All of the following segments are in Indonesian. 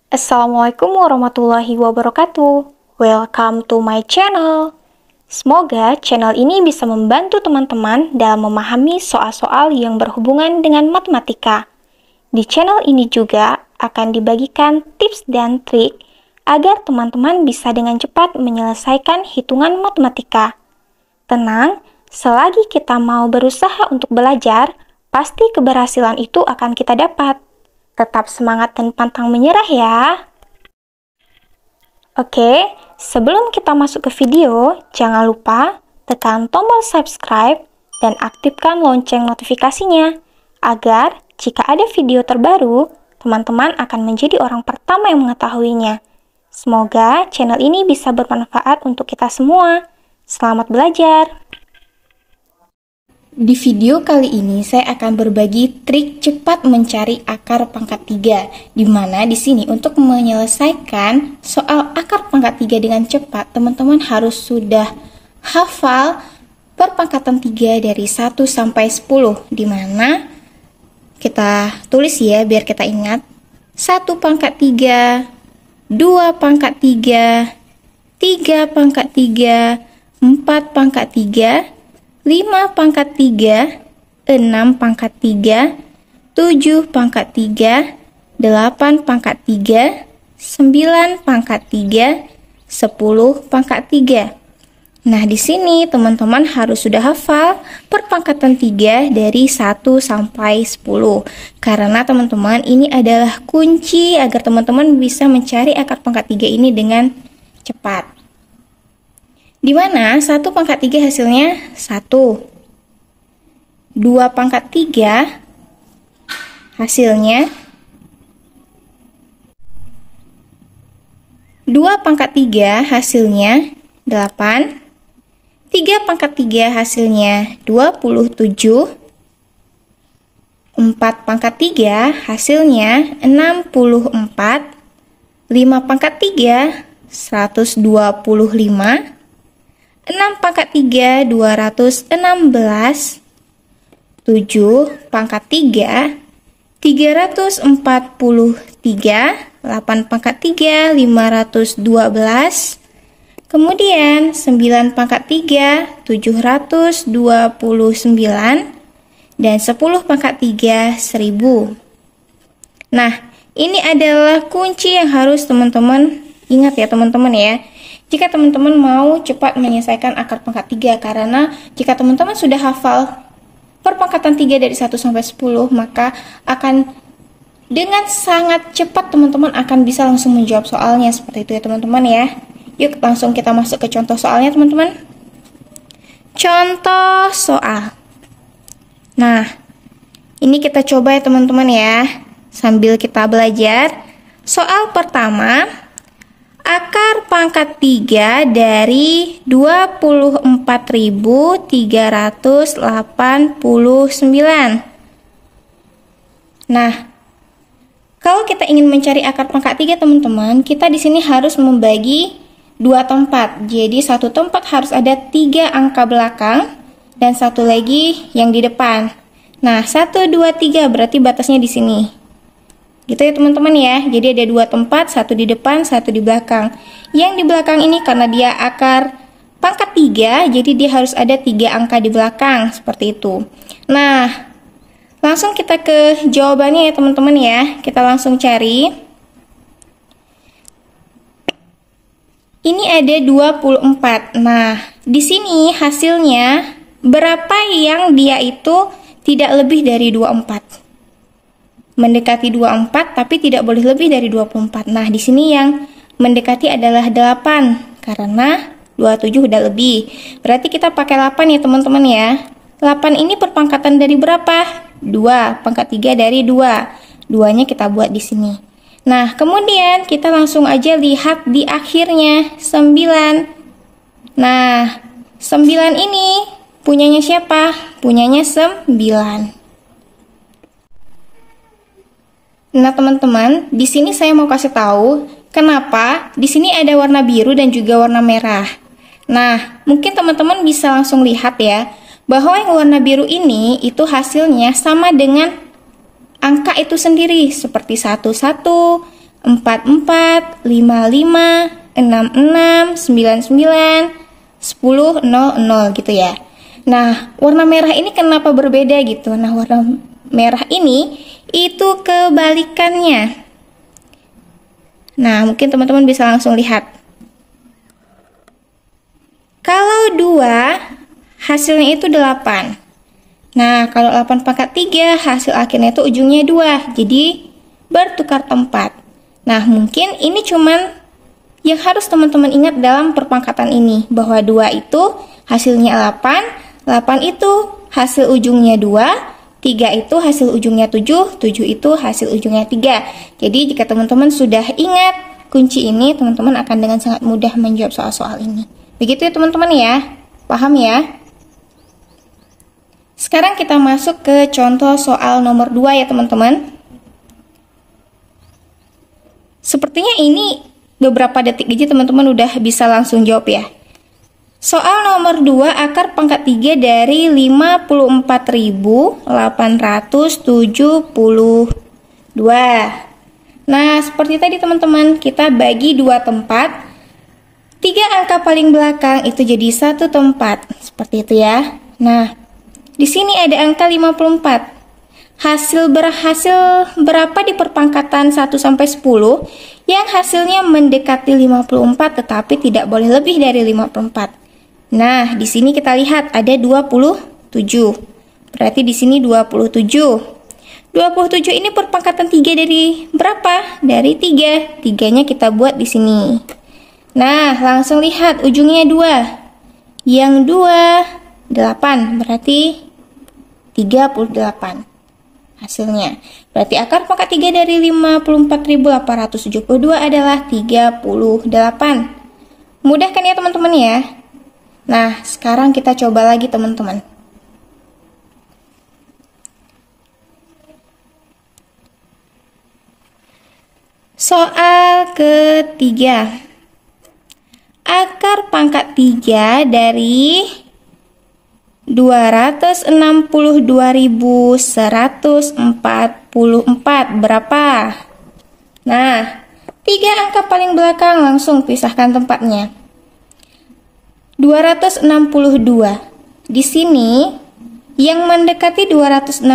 Assalamualaikum warahmatullahi wabarakatuh. Welcome to my channel. Semoga channel ini bisa membantu teman-teman dalam memahami soal-soal yang berhubungan dengan matematika. Di channel ini juga akan dibagikan tips dan trik agar teman-teman bisa dengan cepat menyelesaikan hitungan matematika. Tenang, selagi kita mau berusaha untuk belajar, pasti keberhasilan itu akan kita dapat. Tetap semangat dan pantang menyerah ya. Oke, sebelum kita masuk ke video, jangan lupa tekan tombol subscribe dan aktifkan lonceng notifikasinya, agar jika ada video terbaru, teman-teman akan menjadi orang pertama yang mengetahuinya. Semoga channel ini bisa bermanfaat untuk kita semua. Selamat belajar! Di video kali ini saya akan berbagi trik cepat mencari akar pangkat 3, di mana di sini untuk menyelesaikan soal akar pangkat 3 dengan cepat, teman-teman harus sudah hafal perpangkatan 3 dari 1 sampai 10, di mana kita tulis ya biar kita ingat. 1 pangkat 3, 2 pangkat 3, 3 pangkat 3, 4 pangkat 3, 5 pangkat 3, 6 pangkat 3, 7 pangkat 3, 8 pangkat 3, 9 pangkat 3, 10 pangkat 3. Nah, di sini teman-teman harus sudah hafal perpangkatan 3 dari 1 sampai 10. Karena teman-teman ini adalah kunci agar teman-teman bisa mencari akar pangkat 3 ini dengan cepat. Di mana 1 pangkat 3 hasilnya 1. 2 pangkat 3 hasilnya 2 pangkat 3 hasilnya 8. 3 pangkat 3 hasilnya 27. 4 pangkat 3 hasilnya 64. 5 pangkat 3 125. 6 pangkat 3, 216, 7 pangkat 3, 343, 8 pangkat 3, 512, kemudian 9 pangkat 3, 729, dan 10 pangkat 3, 1000. Nah, ini adalah kunci yang harus teman-teman ingat ya teman-teman ya. Jika teman-teman mau cepat menyelesaikan akar pangkat 3, karena jika teman-teman sudah hafal perpangkatan 3 dari 1 sampai 10, maka akan dengan sangat cepat teman-teman akan bisa langsung menjawab soalnya, seperti itu ya teman-teman ya. Yuk langsung kita masuk ke contoh soalnya teman-teman. Contoh soal. Nah, ini kita coba ya teman-teman ya, sambil kita belajar. Soal pertama, akar pangkat 3 dari 24.389. Nah, kalau kita ingin mencari akar pangkat 3 teman-teman, kita di sini harus membagi 2 tempat. Jadi satu tempat harus ada 3 angka belakang dan satu lagi yang di depan. Nah, 1, 2, 3 berarti batasnya di sini. Gitu ya teman-teman ya. Jadi ada 2 tempat, satu di depan, satu di belakang. Yang di belakang ini karena dia akar pangkat 3, jadi dia harus ada 3 angka di belakang, seperti itu. Nah, langsung kita ke jawabannya ya teman-teman ya. Kita langsung cari. Ini ada 24. Nah, di sini hasilnya berapa yang dia itu tidak lebih dari 24. Mendekati 24 tapi tidak boleh lebih dari 24. Nah, di sini yang mendekati adalah 8 karena 27 udah lebih. Berarti kita pakai 8 ya teman-teman ya. 8 ini perpangkatan dari berapa? 2. Pangkat 3 dari 2. 2-nya kita buat di sini. Nah, kemudian kita langsung aja lihat di akhirnya 9. Nah, 9 ini punyanya siapa? Punyanya 9. Nah teman-teman, di sini saya mau kasih tahu kenapa di sini ada warna biru dan juga warna merah. Nah, mungkin teman-teman bisa langsung lihat ya, bahwa yang warna biru ini itu hasilnya sama dengan angka itu sendiri, seperti 11, 4, 44, 55, 66, 99, 10, 00 gitu ya. Nah, warna merah ini kenapa berbeda gitu? Nah, warna merah ini itu kebalikannya. Nah, mungkin teman-teman bisa langsung lihat. Kalau 2, hasilnya itu 8. Nah, kalau 8 pangkat 3, hasil akhirnya itu ujungnya 2. Jadi, bertukar tempat. Nah, mungkin ini cuman yang harus teman-teman ingat dalam perpangkatan ini. Bahwa 2 itu hasilnya 8, 8 itu hasil ujungnya 2, 3 itu hasil ujungnya 7, 7 itu hasil ujungnya 3. Jadi, jika teman-teman sudah ingat kunci ini, teman-teman akan dengan sangat mudah menjawab soal-soal ini. Begitu ya teman-teman ya. Paham ya? Sekarang kita masuk ke contoh soal nomor 2 ya teman-teman. Sepertinya ini beberapa detik aja teman-teman udah bisa langsung jawab ya. Soal nomor 2, akar pangkat 3 dari 54.872. Nah, seperti tadi teman-teman, kita bagi 2 tempat. 3 angka paling belakang itu jadi 1 tempat. Seperti itu ya. Nah, di sini ada angka 54. Hasil berapa di perpangkatan 1 sampai 10 yang hasilnya mendekati 54 tetapi tidak boleh lebih dari 54. Nah, di sini kita lihat ada 27. Berarti di sini 27. 27 ini perpangkatan 3 dari berapa? Dari 3. 3-nya kita buat di sini. Nah, langsung lihat ujungnya 2. Yang 2 8, berarti 38 hasilnya. Berarti akar pangkat 3 dari 54.872 adalah 38. Mudah kan ya teman-teman ya? Nah, sekarang kita coba lagi teman-teman. Soal ketiga. Akar pangkat 3 dari 262.144 berapa? Nah, 3 angka paling belakang langsung pisahkan tempatnya. 262. Di sini yang mendekati 262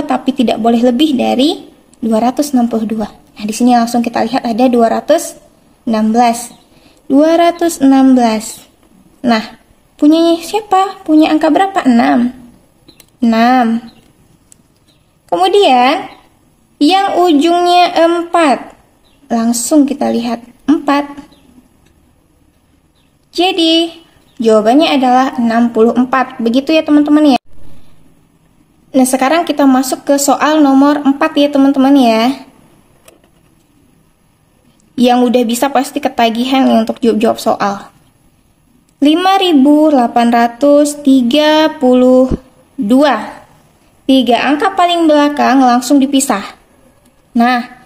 tapi tidak boleh lebih dari 262. Nah, di sini langsung kita lihat ada 216. 216. Nah, punyanya siapa? Punya angka berapa? 6. 6. Kemudian, yang ujungnya 4. Langsung kita lihat 4. Jadi, jawabannya adalah 64. Begitu ya teman-teman ya. Nah, sekarang kita masuk ke soal nomor 4 ya teman-teman ya. Yang udah bisa pasti ketagihan nih untuk jawab soal. 5.832. 3 angka paling belakang langsung dipisah. Nah,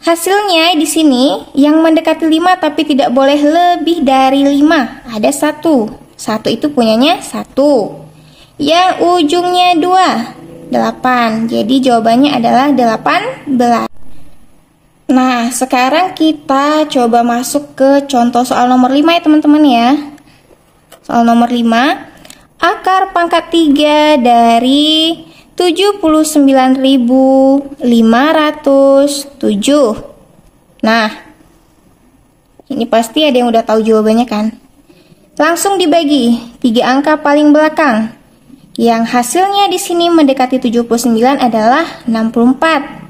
hasilnya di sini yang mendekati 5 tapi tidak boleh lebih dari 5. Ada 1. 1 itu punyanya 1. Yang ujungnya 2. 8. Jadi jawabannya adalah 18. Nah, sekarang kita coba masuk ke contoh soal nomor 5 ya teman-teman ya. Soal nomor 5, akar pangkat 3 dari 79.507. Nah, ini pasti ada yang udah tahu jawabannya kan? Langsung dibagi 3 angka paling belakang. Yang hasilnya di sini mendekati 79 adalah 64.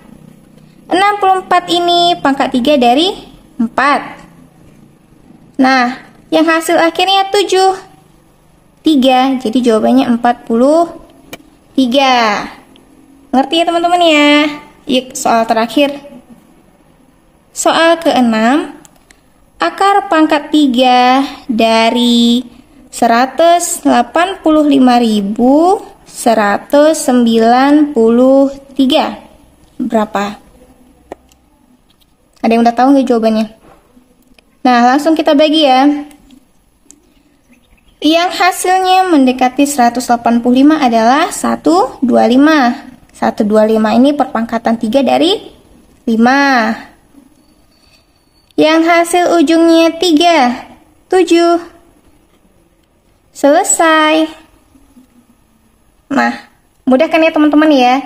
64 ini pangkat 3 dari 4. Nah, yang hasil akhirnya 7. 3, jadi jawabannya 43. Ngerti ya teman-teman ya? Yuk, soal terakhir. Soal ke-6. Akar pangkat 3 dari 185.193. Berapa? Ada yang udah tahu nggak jawabannya? Nah, langsung kita bagi ya. Yang hasilnya mendekati 185 adalah 125. 125 ini perpangkatan 3 dari 5. yang hasil ujungnya 3, 7. Selesai. Nah, mudah kan ya teman-teman ya?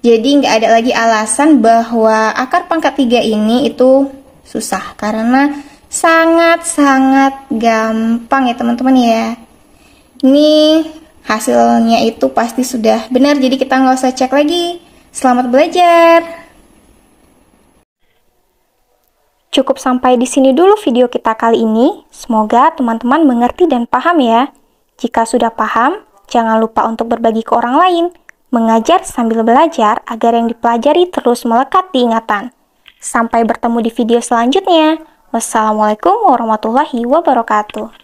Jadi nggak ada lagi alasan bahwa akar pangkat 3 ini itu susah, karena sangat-sangat gampang ya teman-teman ya. Ini hasilnya itu pasti sudah benar, jadi kita nggak usah cek lagi. Selamat belajar! Cukup sampai di sini dulu video kita kali ini. Semoga teman-teman mengerti dan paham ya. Jika sudah paham, jangan lupa untuk berbagi ke orang lain. Mengajar sambil belajar agar yang dipelajari terus melekat di ingatan. Sampai bertemu di video selanjutnya. Wassalamualaikum warahmatullahi wabarakatuh.